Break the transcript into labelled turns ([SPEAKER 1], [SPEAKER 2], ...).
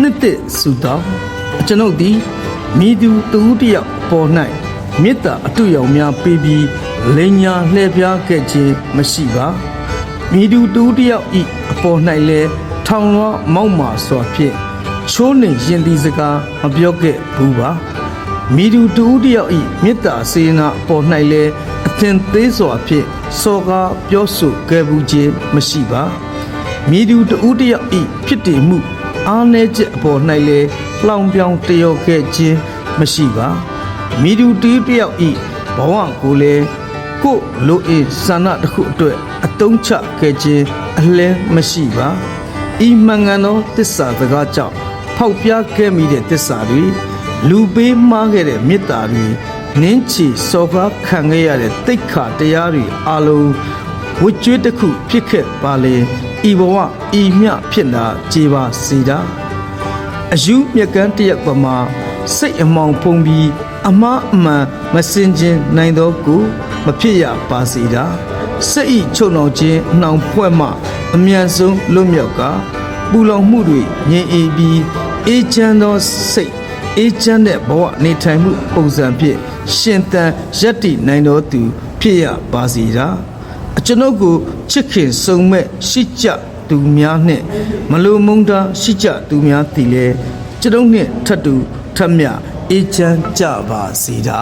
[SPEAKER 1] နှစ်သက်ဆုတောင်းကျွန်ုပ်သည်မိသူတူတယောက်ပေါ်၌မေတ္တာအတူရောက်များပေးပြီးလိန်ညာလှည့်ပြားခဲ့ခြင်းမရှိပါမိသူတူတယောက်ဤအပေါ်၌လည်းထောင်လွှားမောက်မာစွာဖြင့်ချိုးနှင်ရင်ဒီစကားမပြောခဲ့ဘူးပါမိသူတူတယောက်ဤမေတ္တာစေနာအပေါ်၌လည်းအထင်သေးစွာဖြင့်စောကားပြောဆိုခဲ့ဘူးခြင်းမရှိပါမိသူတူတယောက်ဤဖြစ်တည်မှုအားနည်းချက်အပေါ်၌လည်းလောင်ပြောင်တယောခဲ့ခြင်းမရှိပါမိသူတူတယောက်ဤဘဝကိုလည်းကိုလိုအပ်ဆန္ဒတစ်ခုအတွက်အတုံးချခဲ့ခြင်းအလင်းမရှိပါဤမှန်ကန်သောတစ္ဆာစကားကြောင့်ဖောက်ပြခဲ့မိတဲ့တစ္ဆာတွေလူပေးမှားခဲ့တဲ့မေတ္တာတွေနင်းချီစောကားခံခဲ့ရတဲ့တိတ်ခါတရားတွေအလုံးဝကြွေးတစ်ခုဖြစ်ခဲ့ပါလေဤဘဝဤမြဖြစ်လာကြပါစေတာအယူမြက်ကန်းတရက်ပမာစိတ်အမောင်ဖုံးပြီးအမှားအမှန်မစင်ခြင်းနိုင်သောကိုမဖြစ်ရပါစေတာစိတ်ဤချုပ်နှောင်ခြင်းနှောင်ဖွဲ့မှအမြန်ဆုံးလွတ်မြောက်ကပူလောင်မှုတွေငြိမ်အေးပြီးအေးချမ်းသောစိတ်အေးချမ်းတဲ့ဘဝနေထိုင်မှုပုံစံဖြင့်ရှင်သန်ရပ်တည်နိုင်သောသူဖြစ်ရပါစေတာကျွန်ုပ်ကိုချစ်ခင်စုံမဲ့ရှိကြသူများနှင့်မလိုမုန်းတာရှိကြသူများသည်လည်းကျွန်ုပ်နှင့်ထပ်တူထပ်မြအေးချမ်းကြပါစေတာ